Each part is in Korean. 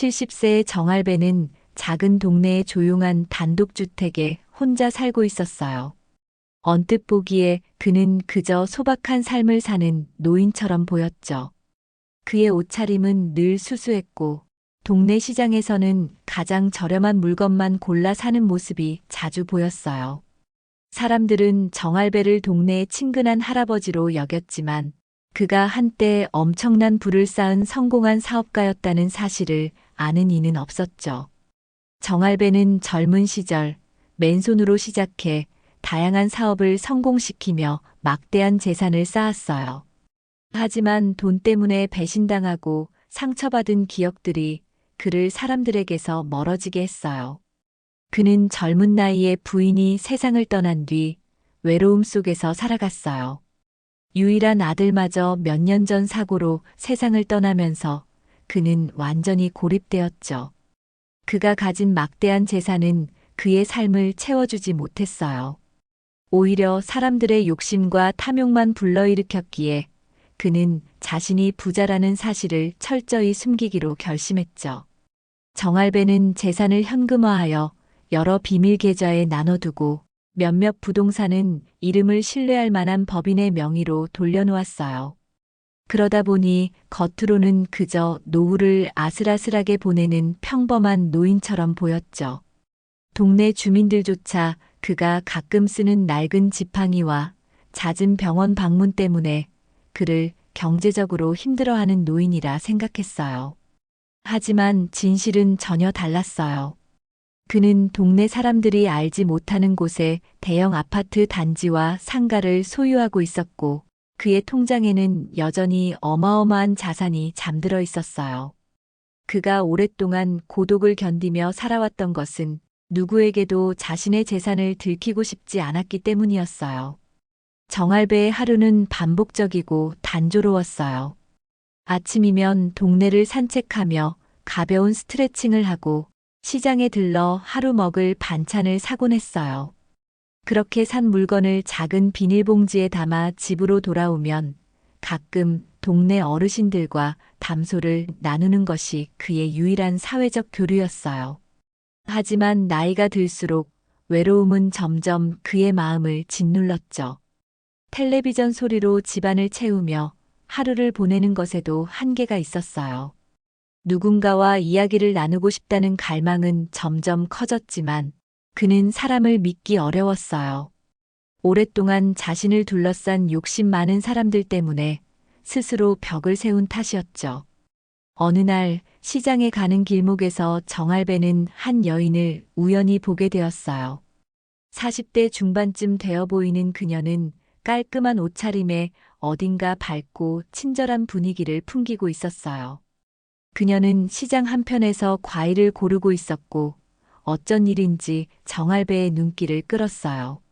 70세의 정할배는 작은 동네의 조용한 단독주택에 혼자 살고 있었어요. 언뜻 보기에 그는 그저 소박한 삶을 사는 노인처럼 보였죠. 그의 옷차림은 늘 수수했고 동네 시장에서는 가장 저렴한 물건만 골라 사는 모습이 자주 보였어요. 사람들은 정할배를 동네의 친근한 할아버지로 여겼지만 그가 한때 엄청난 부를 쌓은 성공한 사업가였다는 사실을 아는 이는 없었죠. 정할배는 젊은 시절 맨손으로 시작해 다양한 사업을 성공시키며 막대한 재산을 쌓았어요. 하지만 돈 때문에 배신당하고 상처받은 기억들이 그를 사람들에게서 멀어지게 했어요. 그는 젊은 나이에 부인이 세상을 떠난 뒤 외로움 속에서 살아갔어요. 유일한 아들마저 몇 년 전 사고로 세상을 떠나면서 그는 완전히 고립되었죠. 그가 가진 막대한 재산은 그의 삶을 채워주지 못했어요. 오히려 사람들의 욕심과 탐욕만 불러일으켰기에 그는 자신이 부자라는 사실을 철저히 숨기기로 결심했죠. 정할배는 재산을 현금화하여 여러 비밀 계좌에 나눠두고 몇몇 부동산은 이름을 신뢰할 만한 법인의 명의로 돌려놓았어요. 그러다 보니 겉으로는 그저 노후를 아슬아슬하게 보내는 평범한 노인처럼 보였죠. 동네 주민들조차 그가 가끔 쓰는 낡은 지팡이와 잦은 병원 방문 때문에 그를 경제적으로 힘들어하는 노인이라 생각했어요. 하지만 진실은 전혀 달랐어요. 그는 동네 사람들이 알지 못하는 곳에 대형 아파트 단지와 상가를 소유하고 있었고 그의 통장에는 여전히 어마어마한 자산이 잠들어 있었어요. 그가 오랫동안 고독을 견디며 살아왔던 것은 누구에게도 자신의 재산을 들키고 싶지 않았기 때문이었어요. 정할배의 하루는 반복적이고 단조로웠어요. 아침이면 동네를 산책하며 가벼운 스트레칭을 하고 시장에 들러 하루 먹을 반찬을 사곤 했어요. 그렇게 산 물건을 작은 비닐봉지에 담아 집으로 돌아오면 가끔 동네 어르신들과 담소를 나누는 것이 그의 유일한 사회적 교류였어요. 하지만 나이가 들수록 외로움은 점점 그의 마음을 짓눌렀죠. 텔레비전 소리로 집안을 채우며 하루를 보내는 것에도 한계가 있었어요. 누군가와 이야기를 나누고 싶다는 갈망은 점점 커졌지만 그는 사람을 믿기 어려웠어요. 오랫동안 자신을 둘러싼 욕심 많은 사람들 때문에 스스로 벽을 세운 탓이었죠. 어느 날 시장에 가는 길목에서 정할배는 한 여인을 우연히 보게 되었어요. 40대 중반쯤 되어 보이는 그녀는 깔끔한 옷차림에 어딘가 밝고 친절한 분위기를 풍기고 있었어요. 그녀는 시장 한편에서 과일을 고르고 있었고 어쩐 일인지 정할배의 눈길을 끌었어요.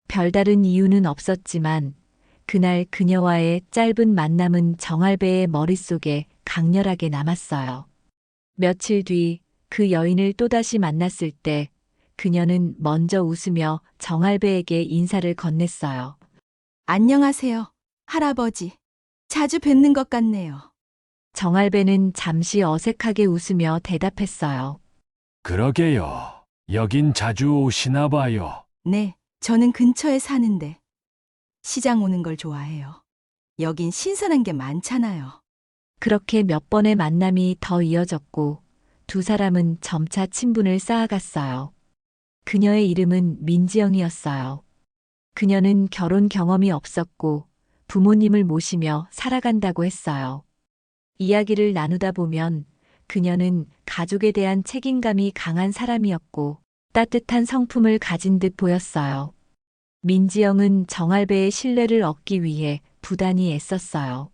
별다른 이유는 없었지만 그날 그녀와의 짧은 만남은 정할배의 머릿속에 강렬하게 남았어요. 며칠 뒤 그 여인을 또다시 만났을 때 그녀는 먼저 웃으며 정할배에게 인사를 건넸어요. 안녕하세요, 할아버지. 자주 뵙는 것 같네요. 정할배는 잠시 어색하게 웃으며 대답했어요. 그러게요. 여긴 자주 오시나 봐요. 네, 저는 근처에 사는데 시장 오는 걸 좋아해요. 여긴 신선한 게 많잖아요. 그렇게 몇 번의 만남이 더 이어졌고 두 사람은 점차 친분을 쌓아갔어요. 그녀의 이름은 민지영이었어요. 그녀는 결혼 경험이 없었고 부모님을 모시며 살아간다고 했어요. 이야기를 나누다 보면 그녀는 가족에 대한 책임감이 강한 사람이었고 따뜻한 성품을 가진 듯 보였어요. 민지영은 정할배의 신뢰를 얻기 위해 부단히 애썼어요.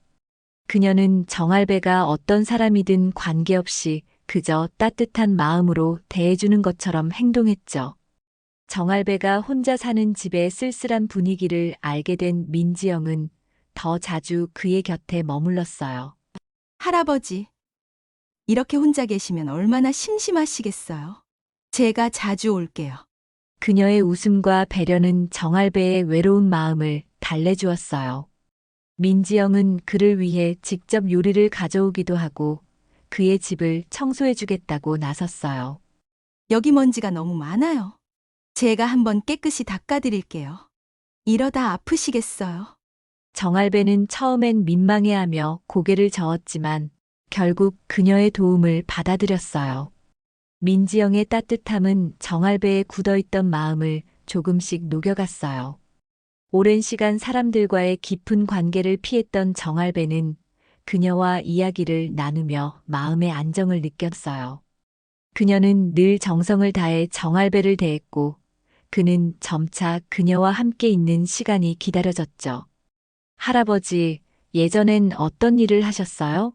그녀는 정할배가 어떤 사람이든 관계없이 그저 따뜻한 마음으로 대해주는 것처럼 행동했죠. 정할배가 혼자 사는 집의 쓸쓸한 분위기를 알게 된 민지영은 더 자주 그의 곁에 머물렀어요. 할아버지, 이렇게 혼자 계시면 얼마나 심심하시겠어요. 제가 자주 올게요. 그녀의 웃음과 배려는 정할배의 외로운 마음을 달래주었어요. 민지영은 그를 위해 직접 요리를 가져오기도 하고 그의 집을 청소해주겠다고 나섰어요. 여기 먼지가 너무 많아요. 제가 한번 깨끗이 닦아드릴게요. 이러다 아프시겠어요. 정할배는 처음엔 민망해하며 고개를 저었지만 결국 그녀의 도움을 받아들였어요. 민지영의 따뜻함은 정할배의 굳어있던 마음을 조금씩 녹여갔어요. 오랜 시간 사람들과의 깊은 관계를 피했던 정할배는 그녀와 이야기를 나누며 마음의 안정을 느꼈어요. 그녀는 늘 정성을 다해 정할배를 대했고 그는 점차 그녀와 함께 있는 시간이 기다려졌죠. 할아버지, 예전엔 어떤 일을 하셨어요?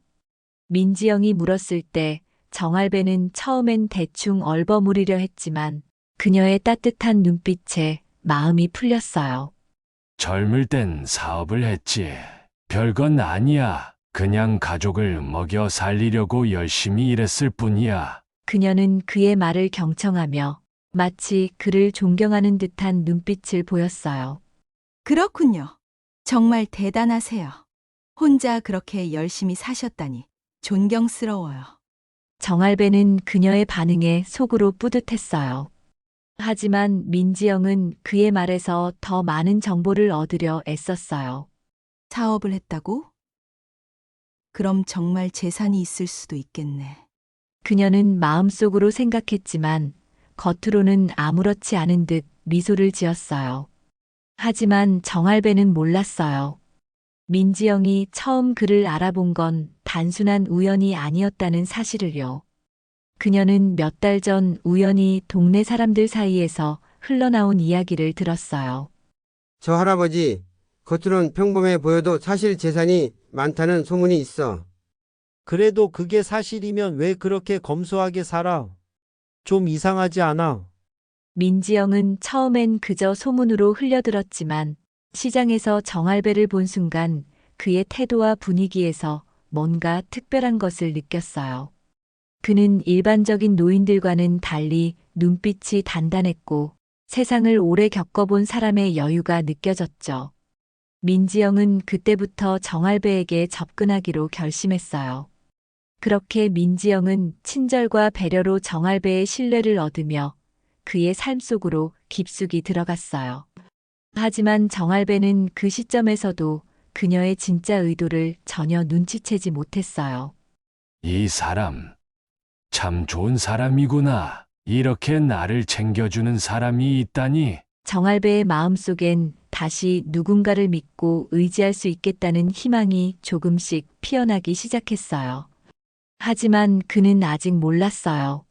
민지영이 물었을 때 정할배는 처음엔 대충 얼버무리려 했지만 그녀의 따뜻한 눈빛에 마음이 풀렸어요. 젊을 땐 사업을 했지. 별건 아니야. 그냥 가족을 먹여 살리려고 열심히 일했을 뿐이야. 그녀는 그의 말을 경청하며 마치 그를 존경하는 듯한 눈빛을 보였어요. 그렇군요. 정말 대단하세요. 혼자 그렇게 열심히 사셨다니 존경스러워요. 정할배는 그녀의 반응에 속으로 뿌듯했어요. 하지만 민지영은 그의 말에서 더 많은 정보를 얻으려 애썼어요. 사업을 했다고? 그럼 정말 재산이 있을 수도 있겠네. 그녀는 마음속으로 생각했지만 겉으로는 아무렇지 않은 듯 미소를 지었어요. 하지만 정할배는 몰랐어요. 민지영이 처음 그를 알아본 건 단순한 우연이 아니었다는 사실을요. 그녀는 몇 달 전 우연히 동네 사람들 사이에서 흘러나온 이야기를 들었어요. 저 할아버지, 겉으론 평범해 보여도 사실 재산이 많다는 소문이 있어. 그래도 그게 사실이면 왜 그렇게 검소하게 살아? 좀 이상하지 않아? 민지영은 처음엔 그저 소문으로 흘려들었지만 시장에서 정할배를 본 순간 그의 태도와 분위기에서 뭔가 특별한 것을 느꼈어요. 그는 일반적인 노인들과는 달리 눈빛이 단단했고 세상을 오래 겪어본 사람의 여유가 느껴졌죠. 민지영은 그때부터 정할배에게 접근하기로 결심했어요. 그렇게 민지영은 친절과 배려로 정할배의 신뢰를 얻으며 그의 삶 속으로 깊숙이 들어갔어요. 하지만 정할배는 그 시점에서도 그녀의 진짜 의도를 전혀 눈치채지 못했어요. 이 사람, 참 좋은 사람이구나. 이렇게 나를 챙겨주는 사람이 있다니. 정할배의 마음속엔 다시 누군가를 믿고 의지할 수 있겠다는 희망이 조금씩 피어나기 시작했어요. 하지만 그는 아직 몰랐어요.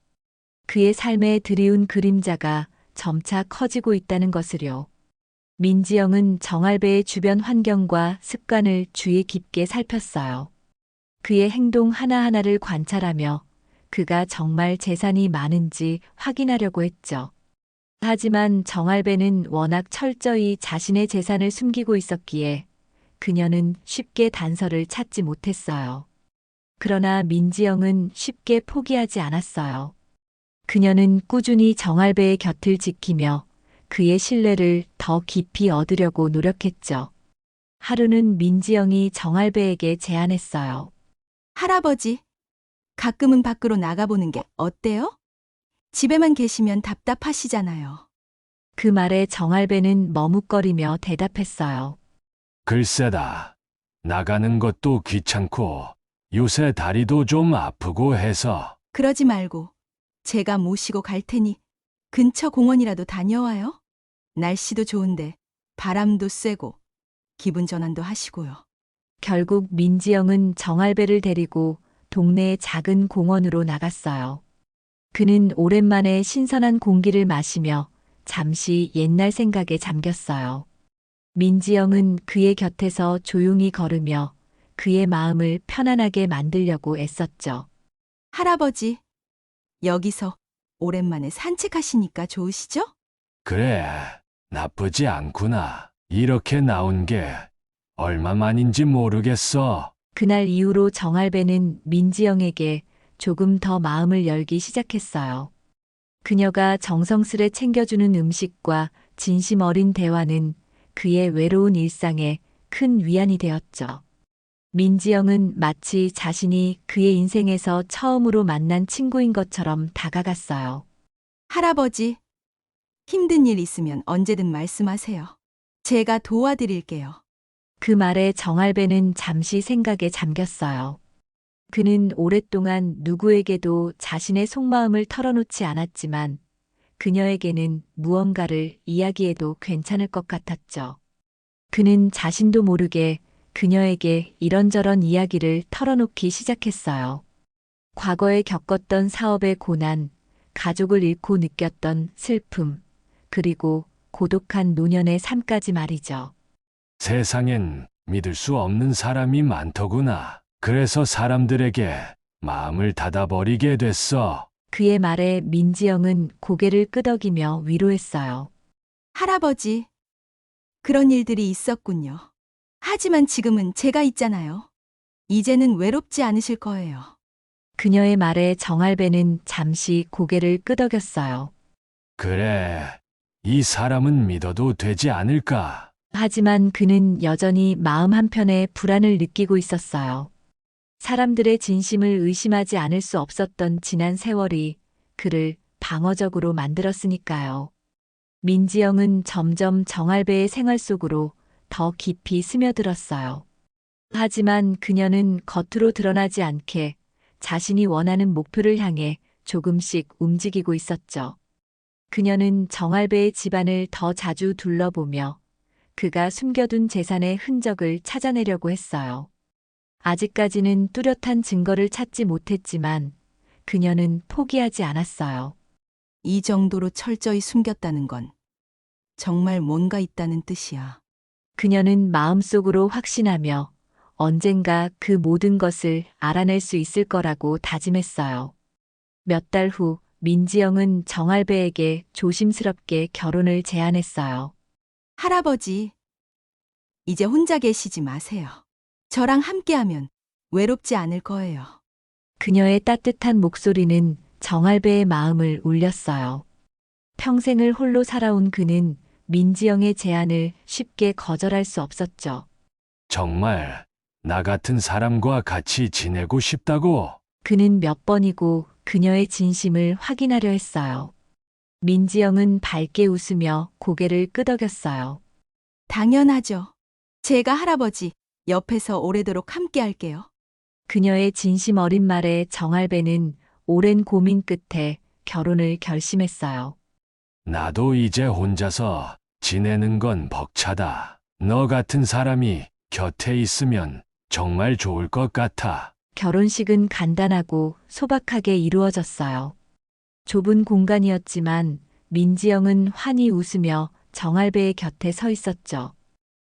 그의 삶에 드리운 그림자가 점차 커지고 있다는 것을요. 민지영은 정할배의 주변 환경과 습관을 주의 깊게 살폈어요. 그의 행동 하나하나를 관찰하며 그가 정말 재산이 많은지 확인하려고 했죠. 하지만 정할배는 워낙 철저히 자신의 재산을 숨기고 있었기에 그녀는 쉽게 단서를 찾지 못했어요. 그러나 민지영은 쉽게 포기하지 않았어요. 그녀는 꾸준히 정할배의 곁을 지키며 그의 신뢰를 더 깊이 얻으려고 노력했죠. 하루는 민지영이 정할배에게 제안했어요. 할아버지, 가끔은 밖으로 나가보는 게 어때요? 집에만 계시면 답답하시잖아요. 그 말에 정할배는 머뭇거리며 대답했어요. 글쎄다. 나가는 것도 귀찮고 요새 다리도 좀 아프고 해서. 그러지 말고 제가 모시고 갈 테니 근처 공원이라도 다녀와요. 날씨도 좋은데 바람도 쐬고 기분 전환도 하시고요. 결국 민지영은 정할배를 데리고 동네의 작은 공원으로 나갔어요. 그는 오랜만에 신선한 공기를 마시며 잠시 옛날 생각에 잠겼어요. 민지영은 그의 곁에서 조용히 걸으며 그의 마음을 편안하게 만들려고 애썼죠. 할아버지, 여기서 오랜만에 산책하시니까 좋으시죠? 그래, 나쁘지 않구나. 이렇게 나온 게 얼마만인지 모르겠어. 그날 이후로 정할배는 민지영에게 조금 더 마음을 열기 시작했어요. 그녀가 정성스레 챙겨주는 음식과 진심 어린 대화는 그의 외로운 일상에 큰 위안이 되었죠. 민지영은 마치 자신이 그의 인생에서 처음으로 만난 친구인 것처럼 다가갔어요. 할아버지, 힘든 일 있으면 언제든 말씀하세요. 제가 도와드릴게요. 그 말에 정할배는 잠시 생각에 잠겼어요. 그는 오랫동안 누구에게도 자신의 속마음을 털어놓지 않았지만 그녀에게는 무언가를 이야기해도 괜찮을 것 같았죠. 그는 자신도 모르게 그녀에게 이런저런 이야기를 털어놓기 시작했어요. 과거에 겪었던 사업의 고난, 가족을 잃고 느꼈던 슬픔, 그리고 고독한 노년의 삶까지 말이죠. 세상엔 믿을 수 없는 사람이 많더구나. 그래서 사람들에게 마음을 닫아버리게 됐어. 그의 말에 민지영은 고개를 끄덕이며 위로했어요. 할아버지, 그런 일들이 있었군요. 하지만 지금은 제가 있잖아요. 이제는 외롭지 않으실 거예요. 그녀의 말에 정할배는 잠시 고개를 끄덕였어요. 그래, 이 사람은 믿어도 되지 않을까? 하지만 그는 여전히 마음 한편에 불안을 느끼고 있었어요. 사람들의 진심을 의심하지 않을 수 없었던 지난 세월이 그를 방어적으로 만들었으니까요. 민지영은 점점 정할배의 생활 속으로 더 깊이 스며들었어요. 하지만 그녀는 겉으로 드러나지 않게 자신이 원하는 목표를 향해 조금씩 움직이고 있었죠. 그녀는 정할배의 집안을 더 자주 둘러보며 그가 숨겨둔 재산의 흔적을 찾아내려고 했어요. 아직까지는 뚜렷한 증거를 찾지 못했지만 그녀는 포기하지 않았어요. 이 정도로 철저히 숨겼다는 건 정말 뭔가 있다는 뜻이야. 그녀는 마음속으로 확신하며 언젠가 그 모든 것을 알아낼 수 있을 거라고 다짐했어요. 몇 달 후 민지영은 정할배에게 조심스럽게 결혼을 제안했어요. 할아버지, 이제 혼자 계시지 마세요. 저랑 함께하면 외롭지 않을 거예요. 그녀의 따뜻한 목소리는 정할배의 마음을 울렸어요. 평생을 홀로 살아온 그는 민지영의 제안을 쉽게 거절할 수 없었죠. 정말 나 같은 사람과 같이 지내고 싶다고? 그는 몇 번이고 그녀의 진심을 확인하려 했어요. 민지영은 밝게 웃으며 고개를 끄덕였어요. 당연하죠. 제가 할아버지 옆에서 오래도록 함께 할게요. 그녀의 진심 어린 말에 정할배는 오랜 고민 끝에 결혼을 결심했어요. 나도 이제 혼자서 지내는 건 벅차다. 너 같은 사람이 곁에 있으면 정말 좋을 것 같아. 결혼식은 간단하고 소박하게 이루어졌어요. 좁은 공간이었지만 민지영은 환히 웃으며 정할배의 곁에 서 있었죠.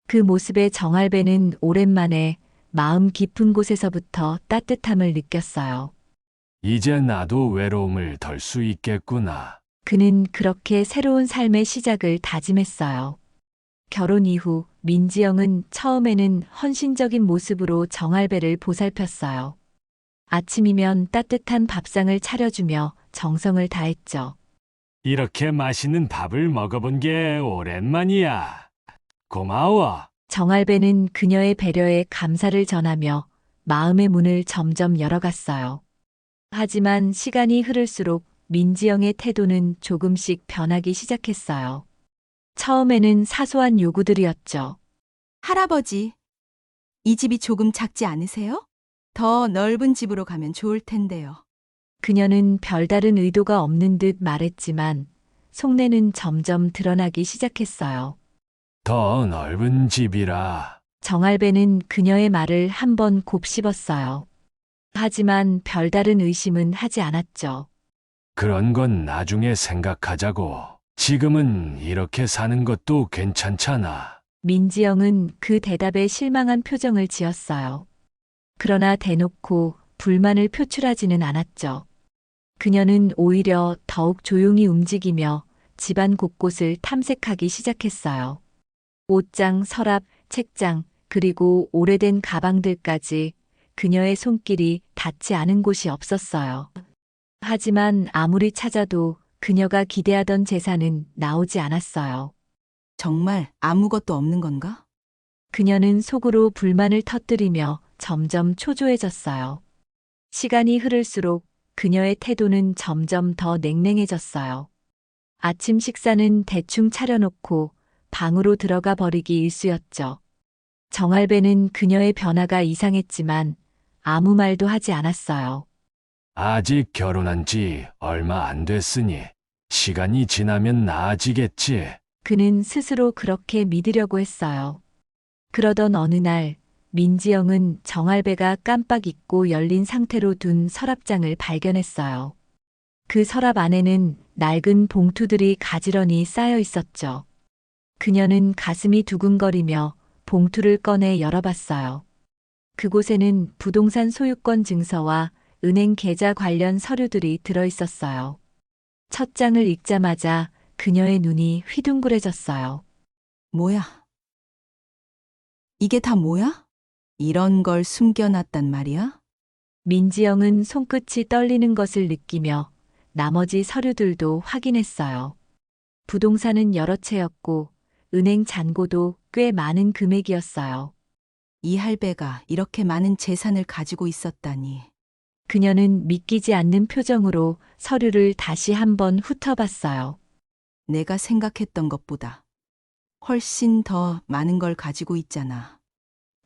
그 모습에 정할배는 오랜만에 마음 깊은 곳에서부터 따뜻함을 느꼈어요. 이제 나도 외로움을 덜 수 있겠구나. 그는 그렇게 새로운 삶의 시작을 다짐했어요. 결혼 이후 민지영은 처음에는 헌신적인 모습으로 정할배를 보살폈어요. 아침이면 따뜻한 밥상을 차려주며 정성을 다했죠. 이렇게 맛있는 밥을 먹어본 게 오랜만이야. 고마워. 정할배는 그녀의 배려에 감사를 전하며 마음의 문을 점점 열어갔어요. 하지만 시간이 흐를수록 민지영의 태도는 조금씩 변하기 시작했어요. 처음에는 사소한 요구들이었죠. 할아버지, 이 집이 조금 작지 않으세요? 더 넓은 집으로 가면 좋을 텐데요. 그녀는 별다른 의도가 없는 듯 말했지만 속내는 점점 드러나기 시작했어요. 더 넓은 집이라. 정할배는 그녀의 말을 한번 곱씹었어요. 하지만 별다른 의심은 하지 않았죠. 그런 건 나중에 생각하자고. 지금은 이렇게 사는 것도 괜찮잖아. 민지영은 그 대답에 실망한 표정을 지었어요. 그러나 대놓고 불만을 표출하지는 않았죠. 그녀는 오히려 더욱 조용히 움직이며 집안 곳곳을 탐색하기 시작했어요. 옷장, 서랍, 책장, 그리고 오래된 가방들까지 그녀의 손길이 닿지 않은 곳이 없었어요. 하지만 아무리 찾아도 그녀가 기대하던 재산은 나오지 않았어요. 정말 아무것도 없는 건가? 그녀는 속으로 불만을 터뜨리며 점점 초조해졌어요. 시간이 흐를수록 그녀의 태도는 점점 더 냉랭해졌어요. 아침 식사는 대충 차려놓고 방으로 들어가 버리기 일쑤였죠. 정할배는 그녀의 변화가 이상했지만 아무 말도 하지 않았어요. 아직 결혼한 지 얼마 안 됐으니 시간이 지나면 나아지겠지. 그는 스스로 그렇게 믿으려고 했어요. 그러던 어느 날 민지영은 정할배가 깜빡 잊고 열린 상태로 둔 서랍장을 발견했어요. 그 서랍 안에는 낡은 봉투들이 가지런히 쌓여 있었죠. 그녀는 가슴이 두근거리며 봉투를 꺼내 열어봤어요. 그곳에는 부동산 소유권 증서와 은행 계좌 관련 서류들이 들어 있었어요. 첫 장을 읽자마자 그녀의 눈이 휘둥그레졌어요. 뭐야? 이게 다 뭐야? 이런 걸 숨겨놨단 말이야? 민지영은 손끝이 떨리는 것을 느끼며 나머지 서류들도 확인했어요. 부동산은 여러 채였고 은행 잔고도 꽤 많은 금액이었어요. 이 할배가 이렇게 많은 재산을 가지고 있었다니. 그녀는 믿기지 않는 표정으로 서류를 다시 한번 훑어봤어요. 내가 생각했던 것보다 훨씬 더 많은 걸 가지고 있잖아.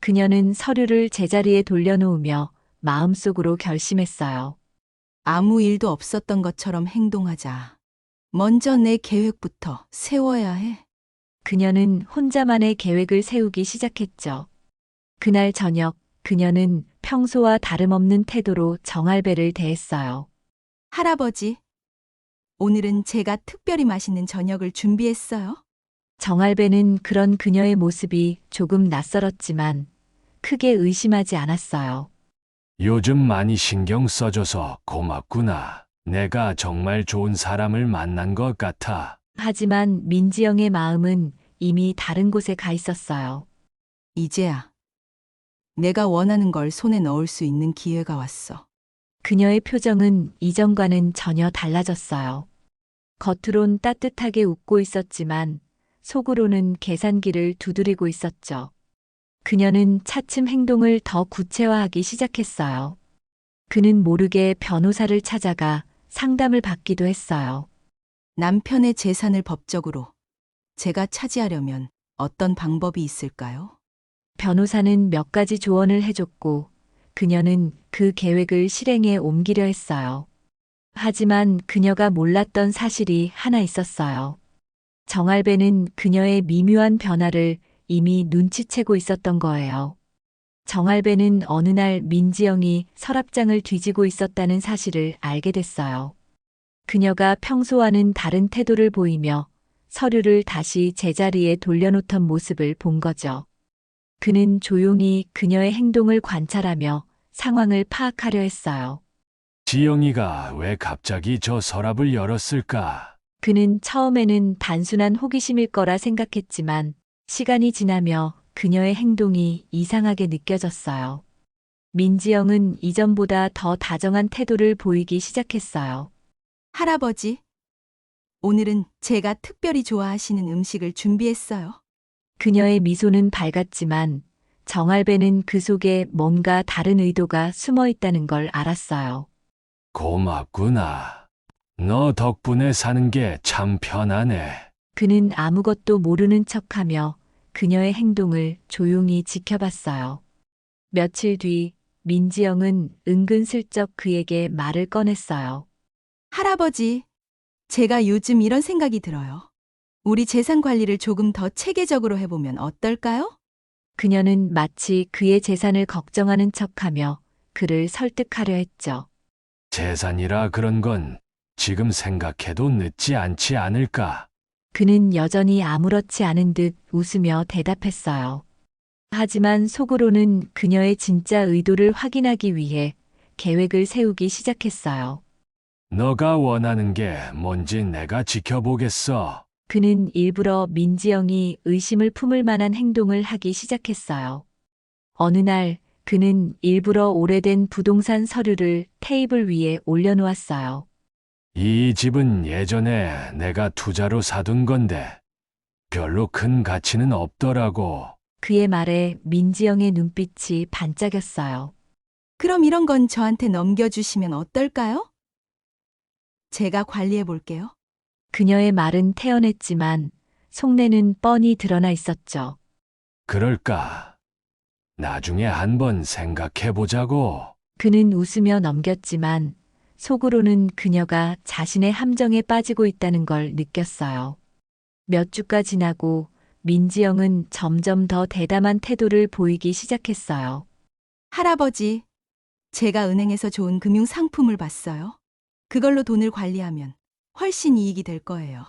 그녀는 서류를 제자리에 돌려놓으며 마음속으로 결심했어요. 아무 일도 없었던 것처럼 행동하자. 먼저 내 계획부터 세워야 해. 그녀는 혼자만의 계획을 세우기 시작했죠. 그날 저녁 그녀는 평소와 다름없는 태도로 정할배를 대했어요. 할아버지, 오늘은 제가 특별히 맛있는 저녁을 준비했어요. 정할배는 그런 그녀의 모습이 조금 낯설었지만 크게 의심하지 않았어요. 요즘 많이 신경 써줘서 고맙구나. 내가 정말 좋은 사람을 만난 것 같아. 하지만 민지영의 마음은 이미 다른 곳에 가 있었어요. 이제야 내가 원하는 걸 손에 넣을 수 있는 기회가 왔어. 그녀의 표정은 이전과는 전혀 달라졌어요. 겉으론 따뜻하게 웃고 있었지만 속으로는 계산기를 두드리고 있었죠. 그녀는 차츰 행동을 더 구체화하기 시작했어요. 그는 모르게 변호사를 찾아가 상담을 받기도 했어요. 남편의 재산을 법적으로 제가 차지하려면 어떤 방법이 있을까요? 변호사는 몇 가지 조언을 해줬고 그녀는 그 계획을 실행에 옮기려 했어요. 하지만 그녀가 몰랐던 사실이 하나 있었어요. 정할배는 그녀의 미묘한 변화를 이미 눈치채고 있었던 거예요. 정할배는 어느 날 민지영이 서랍장을 뒤지고 있었다는 사실을 알게 됐어요. 그녀가 평소와는 다른 태도를 보이며 서류를 다시 제자리에 돌려놓던 모습을 본 거죠. 그는 조용히 그녀의 행동을 관찰하며 상황을 파악하려 했어요. 지영이가 왜 갑자기 저 서랍을 열었을까? 그는 처음에는 단순한 호기심일 거라 생각했지만 시간이 지나며 그녀의 행동이 이상하게 느껴졌어요. 민지영은 이전보다 더 다정한 태도를 보이기 시작했어요. 할아버지, 오늘은 제가 특별히 좋아하시는 음식을 준비했어요. 그녀의 미소는 밝았지만 정할배는 그 속에 뭔가 다른 의도가 숨어 있다는 걸 알았어요. 고맙구나. 너 덕분에 사는 게 참 편하네. 그는 아무것도 모르는 척하며 그녀의 행동을 조용히 지켜봤어요. 며칠 뒤 민지영은 은근슬쩍 그에게 말을 꺼냈어요. 할아버지, 제가 요즘 이런 생각이 들어요. 우리 재산 관리를 조금 더 체계적으로 해보면 어떨까요? 그녀는 마치 그의 재산을 걱정하는 척하며 그를 설득하려 했죠. 재산이라 그런 건 지금 생각해도 늦지 않지 않을까? 그는 여전히 아무렇지 않은 듯 웃으며 대답했어요. 하지만 속으로는 그녀의 진짜 의도를 확인하기 위해 계획을 세우기 시작했어요. 너가 원하는 게 뭔지 내가 지켜보겠어. 그는 일부러 민지영이 의심을 품을 만한 행동을 하기 시작했어요. 어느 날 그는 일부러 오래된 부동산 서류를 테이블 위에 올려놓았어요. 이 집은 예전에 내가 투자로 사둔 건데 별로 큰 가치는 없더라고. 그의 말에 민지영의 눈빛이 반짝였어요. 그럼 이런 건 저한테 넘겨주시면 어떨까요? 제가 관리해 볼게요. 그녀의 말은 태연했지만 속내는 뻔히 드러나 있었죠. 그럴까? 나중에 한번 생각해 보자고. 그는 웃으며 넘겼지만 속으로는 그녀가 자신의 함정에 빠지고 있다는 걸 느꼈어요. 몇 주가 지나고 민지영은 점점 더 대담한 태도를 보이기 시작했어요. 할아버지, 제가 은행에서 좋은 금융 상품을 봤어요. 그걸로 돈을 관리하면 훨씬 이익이 될 거예요.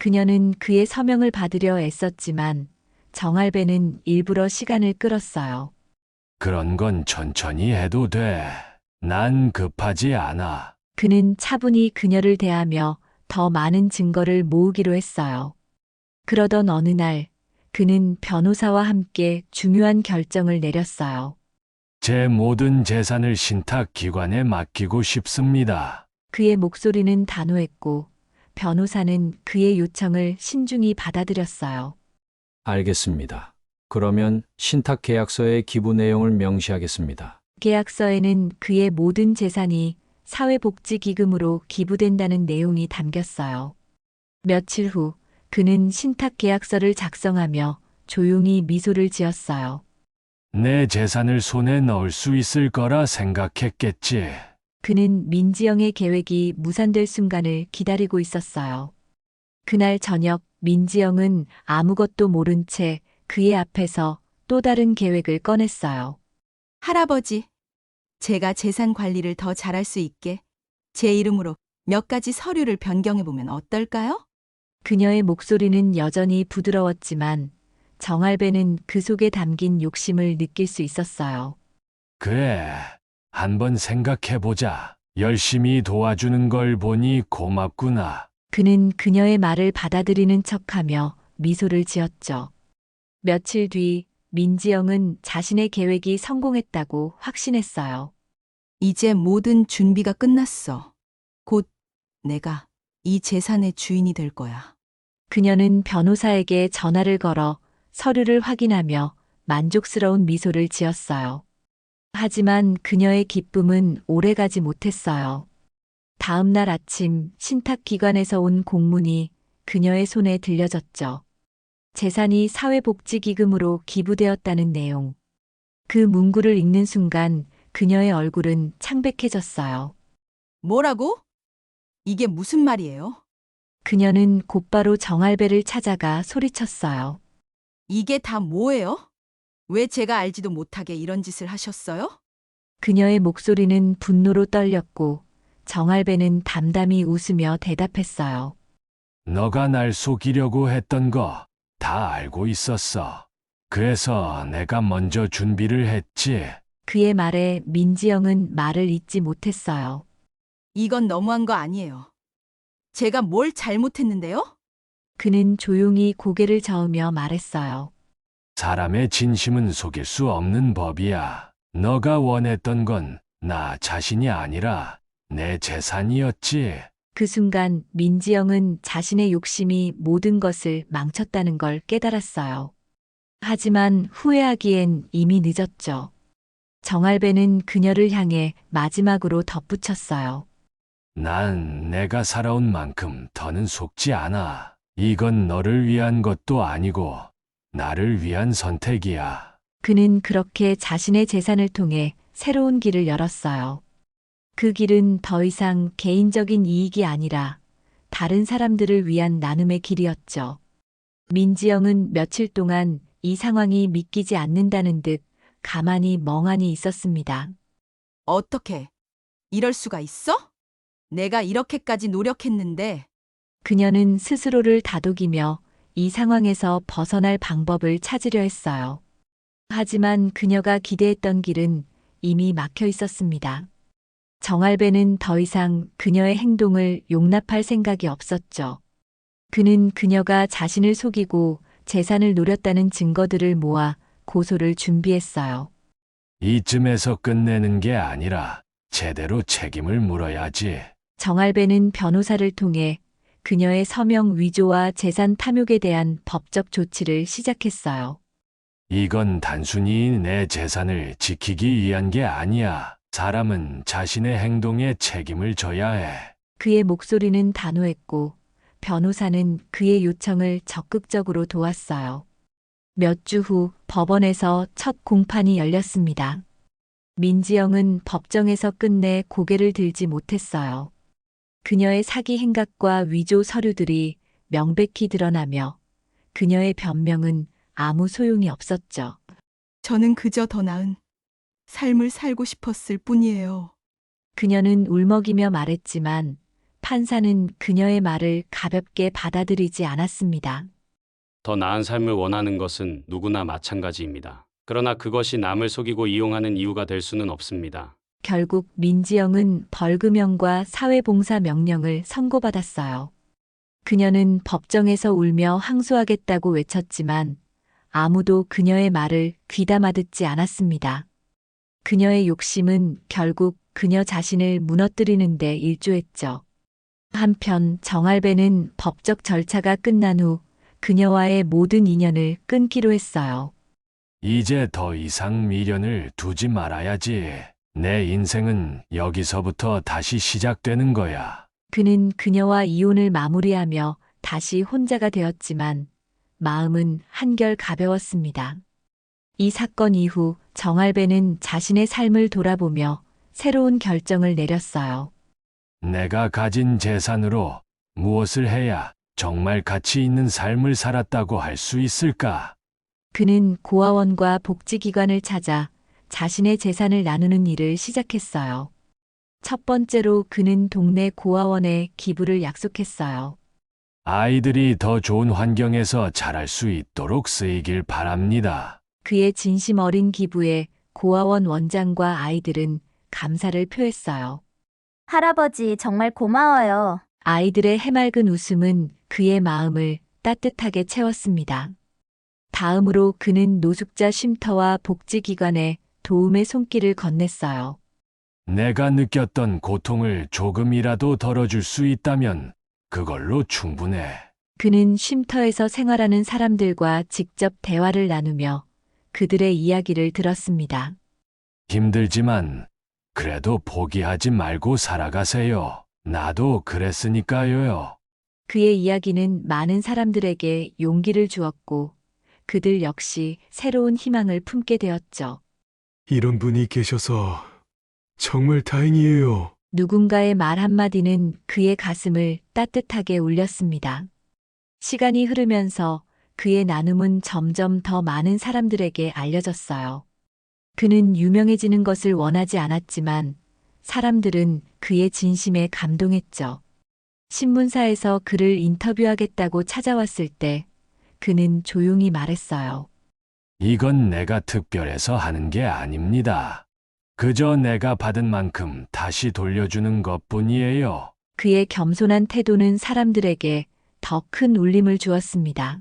그녀는 그의 서명을 받으려 애썼지만 정할배는 일부러 시간을 끌었어요. 그런 건 천천히 해도 돼. 난 급하지 않아. 그는 차분히 그녀를 대하며 더 많은 증거를 모으기로 했어요. 그러던 어느 날 그는 변호사와 함께 중요한 결정을 내렸어요. 제 모든 재산을 신탁기관에 맡기고 싶습니다. 그의 목소리는 단호했고 변호사는 그의 요청을 신중히 받아들였어요. 알겠습니다. 그러면 신탁 계약서의 기부 내용을 명시하겠습니다. 계약서에는 그의 모든 재산이 사회복지기금으로 기부된다는 내용이 담겼어요. 며칠 후 그는 신탁 계약서를 작성하며 조용히 미소를 지었어요. 내 재산을 손에 넣을 수 있을 거라 생각했겠지. 그는 민지영의 계획이 무산될 순간을 기다리고 있었어요. 그날 저녁 민지영은 아무것도 모른 채 그의 앞에서 또 다른 계획을 꺼냈어요. 할아버지, 제가 재산 관리를 더 잘할 수 있게 제 이름으로 몇 가지 서류를 변경해 보면 어떨까요? 그녀의 목소리는 여전히 부드러웠지만 정할배는 그 속에 담긴 욕심을 느낄 수 있었어요. 그래, 한번 생각해보자. 열심히 도와주는 걸 보니 고맙구나. 그는 그녀의 말을 받아들이는 척하며 미소를 지었죠. 며칠 뒤 민지영은 자신의 계획이 성공했다고 확신했어요. 이제 모든 준비가 끝났어. 곧 내가 이 재산의 주인이 될 거야. 그녀는 변호사에게 전화를 걸어 서류를 확인하며 만족스러운 미소를 지었어요. 하지만 그녀의 기쁨은 오래가지 못했어요. 다음 날 아침 신탁기관에서 온 공문이 그녀의 손에 들려졌죠. 재산이 사회복지기금으로 기부되었다는 내용. 그 문구를 읽는 순간 그녀의 얼굴은 창백해졌어요. 뭐라고? 이게 무슨 말이에요? 그녀는 곧바로 정할배를 찾아가 소리쳤어요. 이게 다 뭐예요? 왜 제가 알지도 못하게 이런 짓을 하셨어요? 그녀의 목소리는 분노로 떨렸고 정할배는 담담히 웃으며 대답했어요. 너가 날 속이려고 했던 거 다 알고 있었어. 그래서 내가 먼저 준비를 했지. 그의 말에 민지영은 말을 잇지 못했어요. 이건 너무한 거 아니에요. 제가 뭘 잘못했는데요? 그는 조용히 고개를 저으며 말했어요. 사람의 진심은 속일 수 없는 법이야. 너가 원했던 건 나 자신이 아니라 내 재산이었지. 그 순간 민지영은 자신의 욕심이 모든 것을 망쳤다는 걸 깨달았어요. 하지만 후회하기엔 이미 늦었죠. 정할배는 그녀를 향해 마지막으로 덧붙였어요. 난 내가 살아온 만큼 더는 속지 않아. 이건 너를 위한 것도 아니고 나를 위한 선택이야. 그는 그렇게 자신의 재산을 통해 새로운 길을 열었어요. 그 길은 더 이상 개인적인 이익이 아니라 다른 사람들을 위한 나눔의 길이었죠. 민지영은 며칠 동안 이 상황이 믿기지 않는다는 듯 가만히 멍하니 있었습니다. 어떻게? 이럴 수가 있어? 내가 이렇게까지 노력했는데 그녀는 스스로를 다독이며 이 상황에서 벗어날 방법을 찾으려 했어요. 하지만 그녀가 기대했던 길은 이미 막혀 있었습니다. 정할배는 더 이상 그녀의 행동을 용납할 생각이 없었죠. 그는 그녀가 자신을 속이고 재산을 노렸다는 증거들을 모아 고소를 준비했어요. 이쯤에서 끝내는 게 아니라 제대로 책임을 물어야지. 정할배는 변호사를 통해 그녀의 서명 위조와 재산 탐욕에 대한 법적 조치를 시작했어요. 이건 단순히 내 재산을 지키기 위한 게 아니야. 사람은 자신의 행동에 책임을 져야 해. 그의 목소리는 단호했고 변호사는 그의 요청을 적극적으로 도왔어요. 몇 주 후 법원에서 첫 공판이 열렸습니다. 민지영은 법정에서 끝내 고개를 들지 못했어요. 그녀의 사기 행각과 위조 서류들이 명백히 드러나며 그녀의 변명은 아무 소용이 없었죠. 저는 그저 더 나은 삶을 살고 싶었을 뿐이에요. 그녀는 울먹이며 말했지만 판사는 그녀의 말을 가볍게 받아들이지 않았습니다. 더 나은 삶을 원하는 것은 누구나 마찬가지입니다. 그러나 그것이 남을 속이고 이용하는 이유가 될 수는 없습니다. 결국 민지영은 벌금형과 사회봉사 명령을 선고받았어요. 그녀는 법정에서 울며 항소하겠다고 외쳤지만 아무도 그녀의 말을 귀담아 듣지 않았습니다. 그녀의 욕심은 결국 그녀 자신을 무너뜨리는 데 일조했죠. 한편 정할배는 법적 절차가 끝난 후 그녀와의 모든 인연을 끊기로 했어요. 이제 더 이상 미련을 두지 말아야지. 내 인생은 여기서부터 다시 시작되는 거야. 그는 그녀와 이혼을 마무리하며 다시 혼자가 되었지만 마음은 한결 가벼웠습니다. 이 사건 이후 정할배는 자신의 삶을 돌아보며 새로운 결정을 내렸어요. 내가 가진 재산으로 무엇을 해야 정말 가치 있는 삶을 살았다고 할 수 있을까? 그는 고아원과 복지기관을 찾아 자신의 재산을 나누는 일을 시작했어요. 첫 번째로 그는 동네 고아원에 기부를 약속했어요. 아이들이 더 좋은 환경에서 자랄 수 있도록 쓰이길 바랍니다. 그의 진심 어린 기부에 고아원 원장과 아이들은 감사를 표했어요. 할아버지 정말 고마워요. 아이들의 해맑은 웃음은 그의 마음을 따뜻하게 채웠습니다. 다음으로 그는 노숙자 쉼터와 복지기관에 도움의 손길을 건넸어요. 내가 느꼈던 고통을 조금이라도 덜어줄 수 있다면 그걸로 충분해. 그는 쉼터에서 생활하는 사람들과 직접 대화를 나누며 그들의 이야기를 들었습니다. 힘들지만 그래도 포기하지 말고 살아가세요. 나도 그랬으니까요. 그의 이야기는 많은 사람들에게 용기를 주었고 그들 역시 새로운 희망을 품게 되었죠. 이런 분이 계셔서 정말 다행이에요. 누군가의 말 한마디는 그의 가슴을 따뜻하게 울렸습니다. 시간이 흐르면서 그의 나눔은 점점 더 많은 사람들에게 알려졌어요. 그는 유명해지는 것을 원하지 않았지만 사람들은 그의 진심에 감동했죠. 신문사에서 그를 인터뷰하겠다고 찾아왔을 때 그는 조용히 말했어요. 이건 내가 특별해서 하는 게 아닙니다. 그저 내가 받은 만큼 다시 돌려주는 것뿐이에요. 그의 겸손한 태도는 사람들에게 더 큰 울림을 주었습니다.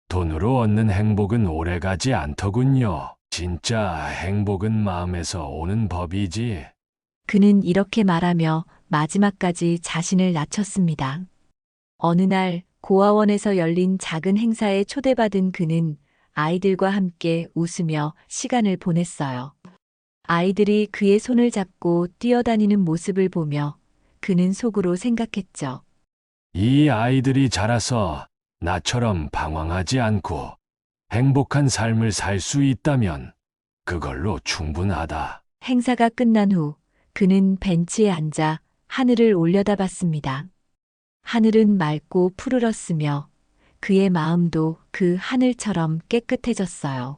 돈으로 얻는 행복은 오래가지 않더군요. 진짜 행복은 마음에서 오는 법이지. 그는 이렇게 말하며 마지막까지 자신을 낮췄습니다. 어느 날 고아원에서 열린 작은 행사에 초대받은 그는 아이들과 함께 웃으며 시간을 보냈어요. 아이들이 그의 손을 잡고 뛰어다니는 모습을 보며 그는 속으로 생각했죠. 이 아이들이 자라서 나처럼 방황하지 않고 행복한 삶을 살 수 있다면 그걸로 충분하다. 행사가 끝난 후 그는 벤치에 앉아 하늘을 올려다봤습니다. 하늘은 맑고 푸르렀으며 그의 마음도 그 하늘처럼 깨끗해졌어요.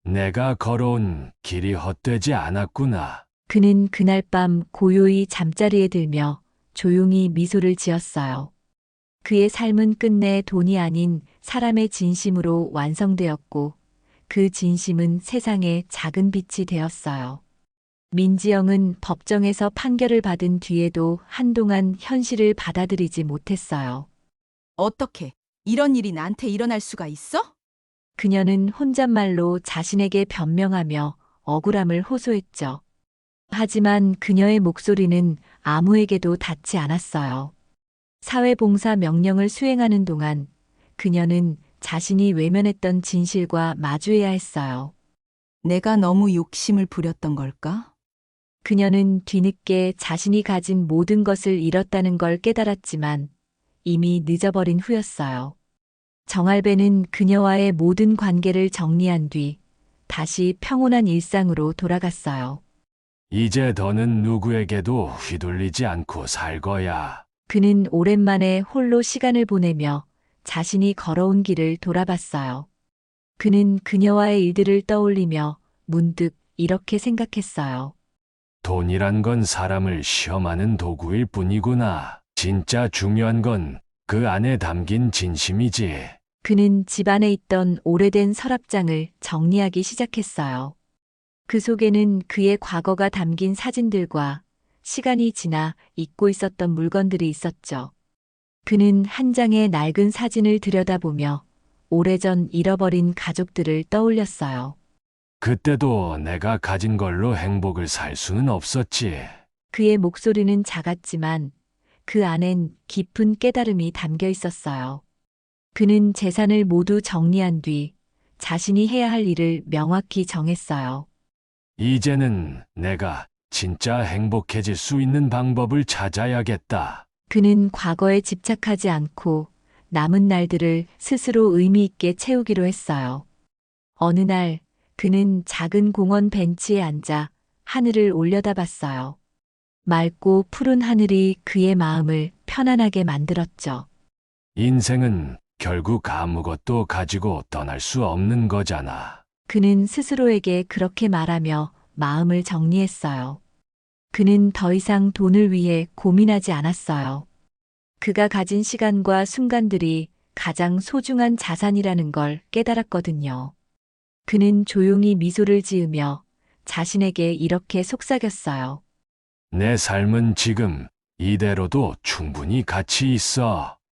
내가 걸어온 길이 헛되지 않았구나. 그는 그날 밤 고요히 잠자리에 들며 조용히 미소를 지었어요. 그의 삶은 끝내 돈이 아닌 사람의 진심으로 완성되었고 그 진심은 세상의 작은 빛이 되었어요. 민지영은 법정에서 판결을 받은 뒤에도 한동안 현실을 받아들이지 못했어요. 어떻게 이런 일이 나한테 일어날 수가 있어? 그녀는 혼잣말로 자신에게 변명하며 억울함을 호소했죠. 하지만 그녀의 목소리는 아무에게도 닿지 않았어요. 사회봉사 명령을 수행하는 동안 그녀는 자신이 외면했던 진실과 마주해야 했어요. 내가 너무 욕심을 부렸던 걸까? 그녀는 뒤늦게 자신이 가진 모든 것을 잃었다는 걸 깨달았지만 이미 늦어버린 후였어요. 정할배는 그녀와의 모든 관계를 정리한 뒤 다시 평온한 일상으로 돌아갔어요. 이제 더는 누구에게도 휘둘리지 않고 살 거야. 그는 오랜만에 홀로 시간을 보내며 자신이 걸어온 길을 돌아봤어요. 그는 그녀와의 일들을 떠올리며 문득 이렇게 생각했어요. 돈이란 건 사람을 시험하는 도구일 뿐이구나. 진짜 중요한 건 그 안에 담긴 진심이지. 그는 집 안에 있던 오래된 서랍장을 정리하기 시작했어요. 그 속에는 그의 과거가 담긴 사진들과 시간이 지나 잊고 있었던 물건들이 있었죠. 그는 한 장의 낡은 사진을 들여다보며 오래전 잃어버린 가족들을 떠올렸어요. 그때도 내가 가진 걸로 행복을 살 수는 없었지. 그의 목소리는 작았지만 그 안엔 깊은 깨달음이 담겨 있었어요. 그는 재산을 모두 정리한 뒤 자신이 해야 할 일을 명확히 정했어요. 이제는 내가 진짜 행복해질 수 있는 방법을 찾아야겠다. 그는 과거에 집착하지 않고 남은 날들을 스스로 의미 있게 채우기로 했어요. 어느 날 그는 작은 공원 벤치에 앉아 하늘을 올려다봤어요. 맑고 푸른 하늘이 그의 마음을 편안하게 만들었죠. 인생은 결국 아무것도 가지고 떠날 수 없는 거잖아. 그는 스스로에게 그렇게 말하며 마음을 정리했어요. 그는 더 이상 돈을 위해 고민하지 않았어요. 그가 가진 시간과 순간들이 가장 소중한 자산이라는 걸 깨달았거든요. 그는 조용히 미소를 지으며 자신에게 이렇게 속삭였어요. 내 삶은 지금 이대로도 충분히 가치 있어.